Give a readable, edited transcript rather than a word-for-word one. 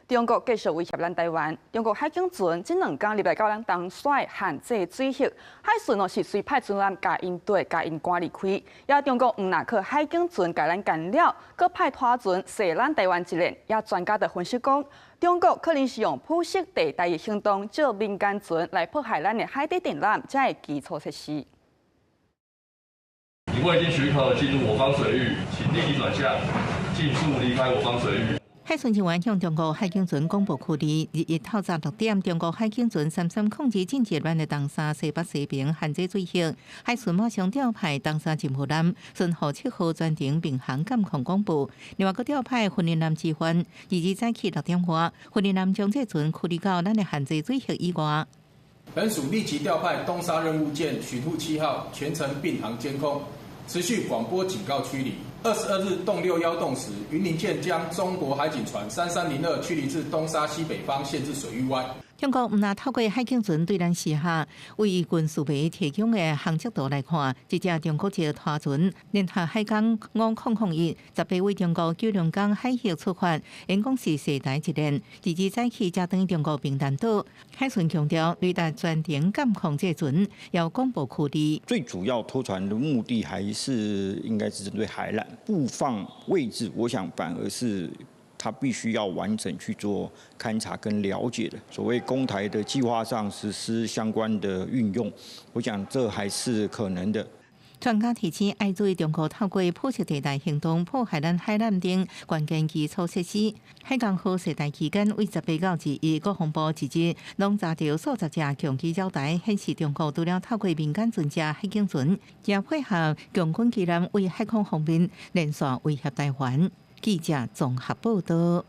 中国继续威胁咱台湾。中国海警船这2天入来到咱东甩限制水域，海巡是随派船舰甲因对甲因赶离开。也中国若靠海警船甲咱干扰，搁派拖船射咱台湾一列。也专家就分析讲，中国可能是用铺设地带的行动，借民间船来迫害咱的海底电缆这个基础设施。你未经许可进入我方水域，请立即转向，尽速离开我方水域。海巡人员向中国海警船公布距离，日透早6点，中国海警船33控制进入咱的东沙西北西平限制水域，海巡马上调派东沙巡护舰，顺河7号专程并航监控公布。另外，搁调派训练舰支援，早起6点外，训练舰将这船驱离到咱的限制水域以外。本署立即调派东沙任务舰巡护7号全程并航监控，持续广播警告驱离。22日动6-1动时，云林舰将中国海警船3302驱离至东沙西北方限制水域外。中国毋若透过海警船对咱施下为军事迷提供的航迹图来看，一只中国籍拖船联合海港5001，18位中国九龙港海域出发，因讲是射台一列，早起才登中国平潭岛。海巡强调，雷达专程监控这船，要公布距离。最主要拖船的目的还是应该是针对海缆布放位置，我想反而是。他必须要完整去做勘察跟了解的，所谓公台的计划上实施相关的运用，我想这还是可能的。专家提醒，要注意中国透过铺设地带行动迫害咱海缆等关键基础设施。海港好射台期间，为18到21，国防部一日拢查到数十只强基礁台，显示中国除了透过民间船只、海警船，也配合强军机舰为海空方面连续威胁台湾。记者综合报道。